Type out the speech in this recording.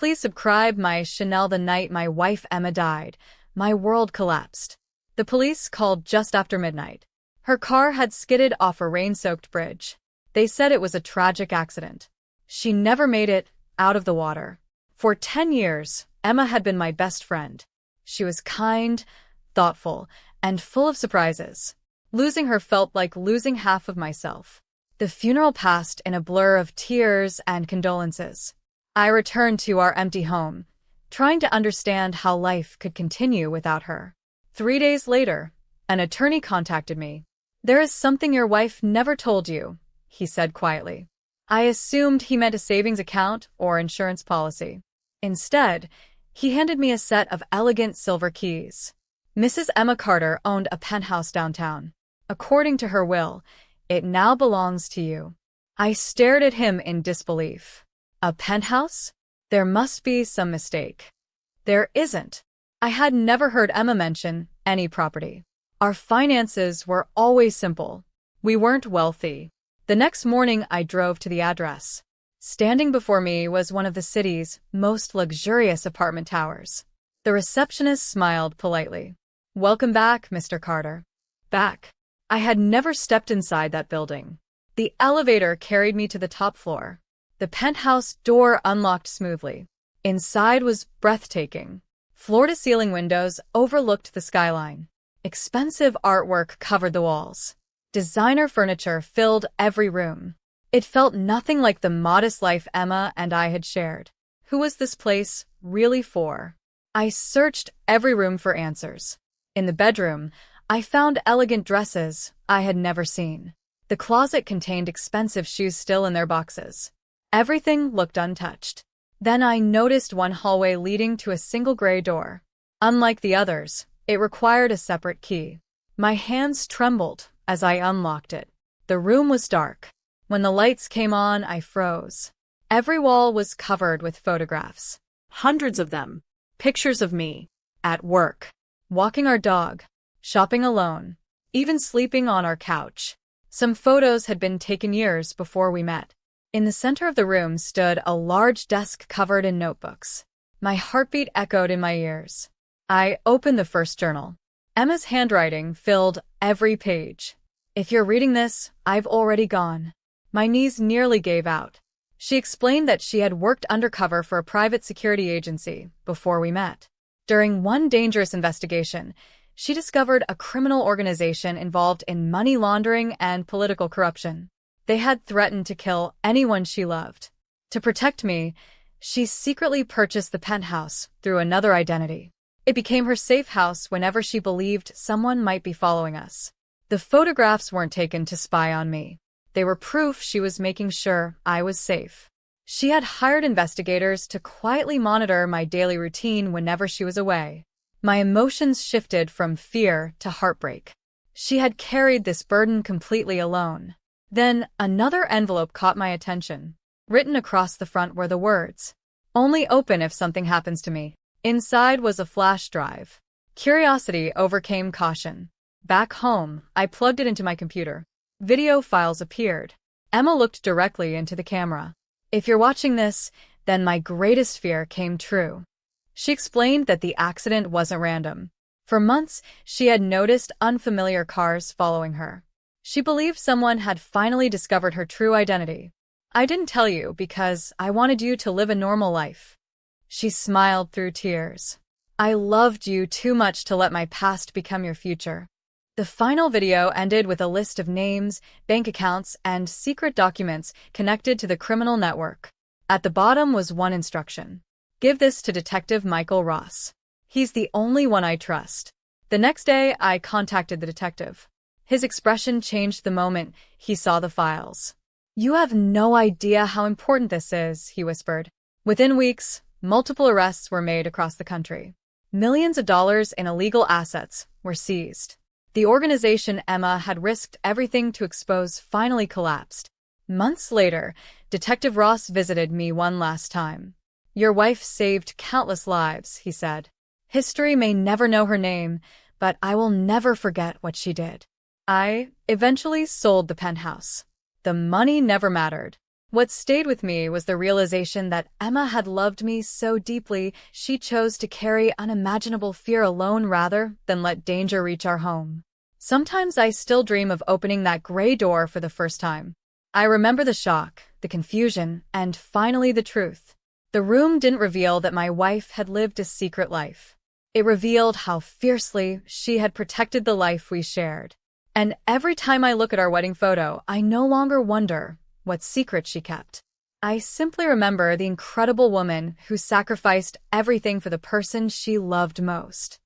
please subscribe my Chanel the night my wife Emma died. My world collapsed. The police called just after midnight. Her car had skidded off a rain-soaked bridge. They said it was a tragic accident. She never made it out of the water. For 10 years, Emma had been my best friend. She was kind, thoughtful, and full of surprises. Losing her felt like losing half of myself. The funeral passed in a blur of tears and condolences. I returned to our empty home, trying to understand how life could continue without her. 3 days later, an attorney contacted me. "There is something your wife never told you," he said quietly. I assumed he meant a savings account or insurance policy. Instead, he handed me a set of elegant silver keys. Mrs. Emma Carter owned a penthouse downtown. According to her will, it now belongs to you. I stared at him in disbelief. A penthouse? There must be some mistake. There isn't. I had never heard Emma mention any property. Our finances were always simple. We weren't wealthy. The next morning, I drove to the address. Standing before me was one of the city's most luxurious apartment towers. The receptionist smiled politely. "Welcome back, Mr. Carter." Back. I had never stepped inside that building. The elevator carried me to the top floor. The penthouse door unlocked smoothly. Inside was breathtaking. Floor-to-ceiling windows overlooked the skyline. Expensive artwork covered the walls. Designer furniture filled every room. It felt nothing like the modest life Emma and I had shared. Who was this place really for? I searched every room for answers. In the bedroom, I found elegant dresses I had never seen. The closet contained expensive shoes still in their boxes. Everything looked untouched. Then I noticed one hallway leading to a single gray door. Unlike the others, it required a separate key. My hands trembled as I unlocked it. The room was dark. When the lights came on, I froze. Every wall was covered with photographs. Hundreds of them. Pictures of me. At work. Walking our dog. Shopping alone. Even sleeping on our couch. Some photos had been taken years before we met. In the center of the room stood a large desk covered in notebooks. My heartbeat echoed in my ears. I opened the first journal. Emma's handwriting filled every page. "If you're reading this, I've already gone." My knees nearly gave out. She explained that she had worked undercover for a private security agency before we met. During one dangerous investigation, she discovered a criminal organization involved in money laundering and political corruption. They had threatened to kill anyone she loved. To protect me, she secretly purchased the penthouse through another identity. It became her safe house whenever she believed someone might be following us. The photographs weren't taken to spy on me. They were proof she was making sure I was safe. She had hired investigators to quietly monitor my daily routine whenever she was away. My emotions shifted from fear to heartbreak. She had carried this burden completely alone. Then another envelope caught my attention. Written across the front were the words, "Only open if something happens to me." Inside was a flash drive. Curiosity overcame caution. Back home, I plugged it into my computer. Video files appeared. Emma looked directly into the camera. "If you're watching this, then my greatest fear came true." She explained that the accident wasn't random. For months, she had noticed unfamiliar cars following her. She believed someone had finally discovered her true identity. "I didn't tell you because I wanted you to live a normal life." She smiled through tears. "I loved you too much to let my past become your future." The final video ended with a list of names, bank accounts, and secret documents connected to the criminal network. At the bottom was one instruction. "Give this to Detective Michael Ross. He's the only one I trust." The next day, I contacted the detective. His expression changed the moment he saw the files. "You have no idea how important this is," he whispered. Within weeks, multiple arrests were made across the country. Millions of dollars in illegal assets were seized. The organization Emma had risked everything to expose finally collapsed. Months later, Detective Ross visited me one last time. "Your wife saved countless lives," he said. "History may never know her name, but I will never forget what she did." I eventually sold the penthouse. The money never mattered. What stayed with me was the realization that Emma had loved me so deeply she chose to carry unimaginable fear alone rather than let danger reach our home. Sometimes I still dream of opening that gray door for the first time. I remember the shock, the confusion, and finally the truth. The room didn't reveal that my wife had lived a secret life. It revealed how fiercely she had protected the life we shared. And every time I look at our wedding photo, I no longer wonder what secret she kept. I simply remember the incredible woman who sacrificed everything for the person she loved most.